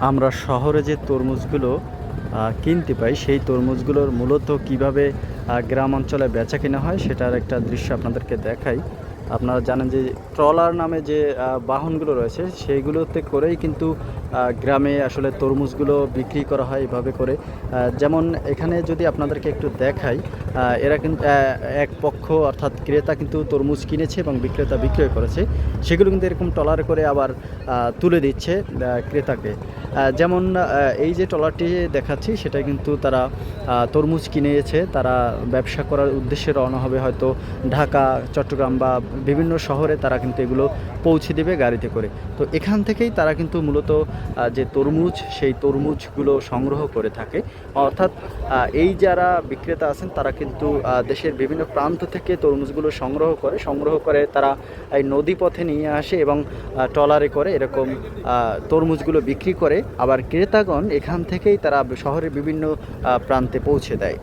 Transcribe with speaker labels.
Speaker 1: আমরা শহরে যে তরমুজগুলো কিনতে পাই, সেই তরমুজগুলোর মূলত কিভাবে গ্রাম অঞ্চলে বেচা কিনা হয় সেটার একটা দৃশ্য আপনাদেরকে দেখাই। আপনারা জানেন যে ট্রলার নামে যে বাহনগুলো রয়েছে সেইগুলোতে করেই কিন্তু গ্রামে আসলে তরমুজগুলো বিক্রি করা হয় এভাবে করে। যেমন এখানে যদি আপনাদেরকে একটু দেখাই, এরা কিন্তু এক পক্ষ অর্থাৎ ক্রেতা কিন্তু তরমুজ কিনেছে এবং বিক্রেতা বিক্রয় করেছে, সেগুলো কিন্তু এরকম ট্রলারে করে আবার তুলে দিচ্ছে ক্রেতাকে। যেমন এই যে ট্রলারটি দেখাচ্ছি সেটা কিন্তু তারা তরমুজ কিনেছে, তারা ব্যবসা করার উদ্দেশ্যে রওনা হবে হয়তো ঢাকা, চট্টগ্রাম বা বিভিন্ন শহরে তারা কিন্তু এগুলো পৌঁছে দেবে গাড়িতে করে। তো এখান থেকেই তারা কিন্তু মূলত যে তরমুজ সেই তরমুজগুলো সংগ্রহ করে থাকে। অর্থাৎ এই যারা বিক্রেতা আছেন তারা কিন্তু দেশের বিভিন্ন প্রান্ত থেকে তরমুজগুলো সংগ্রহ করে তারা এই নদীপথে নিয়ে আসে এবং ট্রলারে করে এরকম তরমুজগুলো বিক্রি করে। আবার ক্রেতাগণ এখান থেকেই তারা শহরের বিভিন্ন প্রান্তে পৌঁছে দেয়।